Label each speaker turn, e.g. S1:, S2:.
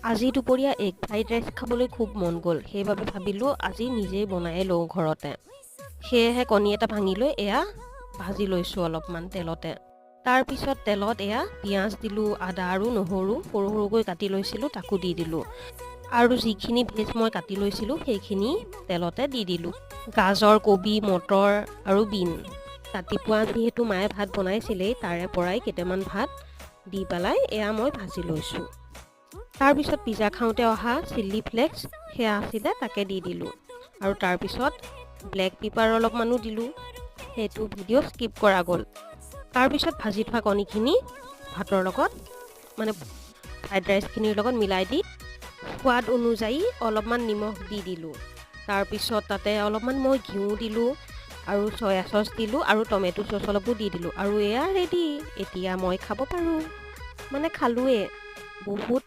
S1: আজি দুপৰীয়া egg fried rice খাবলৈ খুব মন গ'ল, সেইবাবে ভাবিলোঁ আজি নিজেই বনাই লওঁ ঘৰতে। সেয়েহে কণী এটা ভাঙি লৈ এয়া ভাজি লৈছোঁ অলপমান তেলতে। তাৰপিছত তেলত এয়া পিঁয়াজ দিলোঁ, আদা আৰু নহৰু সৰু সৰুকৈ কাটি লৈছিলোঁ তাকো দি দিলোঁ। আৰু যিখিনি ভেজ মই কাটি লৈছিলোঁ সেইখিনি তেলতে দি দিলোঁ। গাজৰ, কবি, মটৰ আৰু বিন। ৰাতিপুৱা যিহেতু মায়ে ভাত বনাইছিলেই তাৰে পৰাই কেইটামান ভাত দি পেলাই এয়া মই ভাজি লৈছোঁ। তাৰপিছত পিজ্জা খাওঁতে অহা চিলি ফ্লেক্স সেয়া আছিলে তাকে দি দিলোঁ। আৰু তাৰপিছত ব্লেক পেপাৰ অলপমানো দিলোঁ, সেইটো ভিডিঅ' স্কিপ কৰা গ'ল। তাৰপিছত ভাজি থোৱা কণীখিনি ভাতৰ লগত মানে ফ্ৰাইড ৰাইচখিনিৰ লগত মিলাই দি সোৱাদ অনুযায়ী অলপমান নিমখ দি দিলোঁ। তাৰপিছত তাতে অলপমান মই ঘিউ দিলোঁ আৰু চয়া চচ দিলোঁ আৰু টমেটো চচ অলপো দি দিলোঁ। আৰু এয়া ৰেডি, এতিয়া মই খাব পাৰোঁ। মানে খালোৱে, বহুত